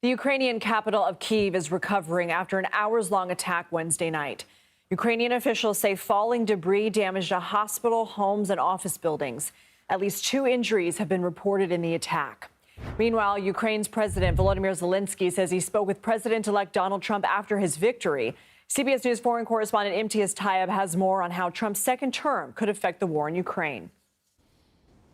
The Ukrainian capital of Kyiv is recovering after an hours-long attack Wednesday night. Ukrainian officials say falling debris damaged a hospital, homes, and office buildings. At least 2 injuries have been reported in the attack. Meanwhile, Ukraine's President Volodymyr Zelenskyy says he spoke with President-elect Donald Trump after his victory. CBS News foreign correspondent Imtiaz Tyab has more on how Trump's second term could affect the war in Ukraine.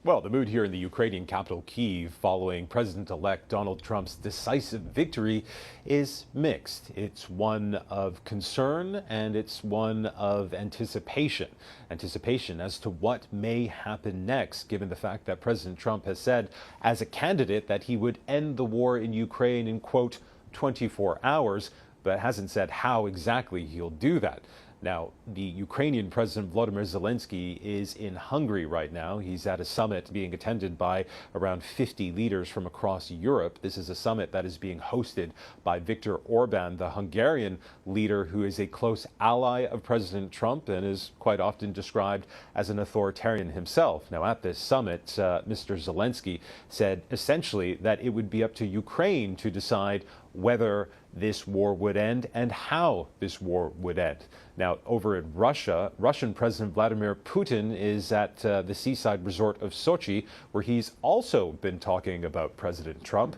Well, the mood here in the Ukrainian capital, Kyiv, following President-elect Donald Trump's decisive victory is mixed. It's one of concern and it's one of anticipation. Anticipation as to what may happen next, given the fact that President Trump has said as a candidate that he would end the war in Ukraine in, quote, 24 hours, but hasn't said how exactly he'll do that. Now, the Ukrainian President Volodymyr Zelenskyy is in Hungary right now. He's at a summit being attended by around 50 leaders from across Europe. This is a summit that is being hosted by Viktor Orban, the Hungarian leader who is a close ally of President Trump and is quite often described as an authoritarian himself. Now, at this summit, Mr. Zelenskyy said essentially that it would be up to Ukraine to decide whether this war would end and how this war would end. Now, over in Russia, Russian President Vladimir Putin is at the seaside resort of Sochi, where he's also been talking about President Trump,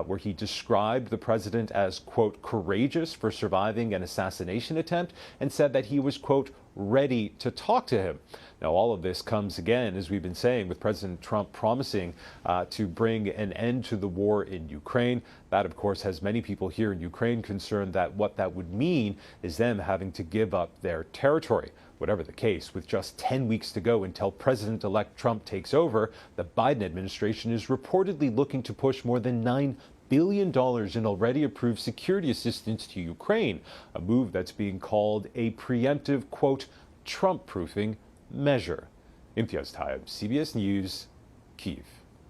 where he described the president as, quote, courageous for surviving an assassination attempt and said that he was, quote, ready to talk to him. Now, all of this comes again, as we've been saying, with President Trump promising to bring an end to the war in Ukraine. That, of course, has many people here in Ukraine concerned that what that would mean is them having to give up their territory. Whatever the case, with just 10 weeks to go until President-elect Trump takes over, the Biden administration is reportedly looking to push more than $9 billion in already approved security assistance to Ukraine, a move that's being called a preemptive, quote, Trump-proofing measure. Imtiaz Tyab, CBS News, Kyiv.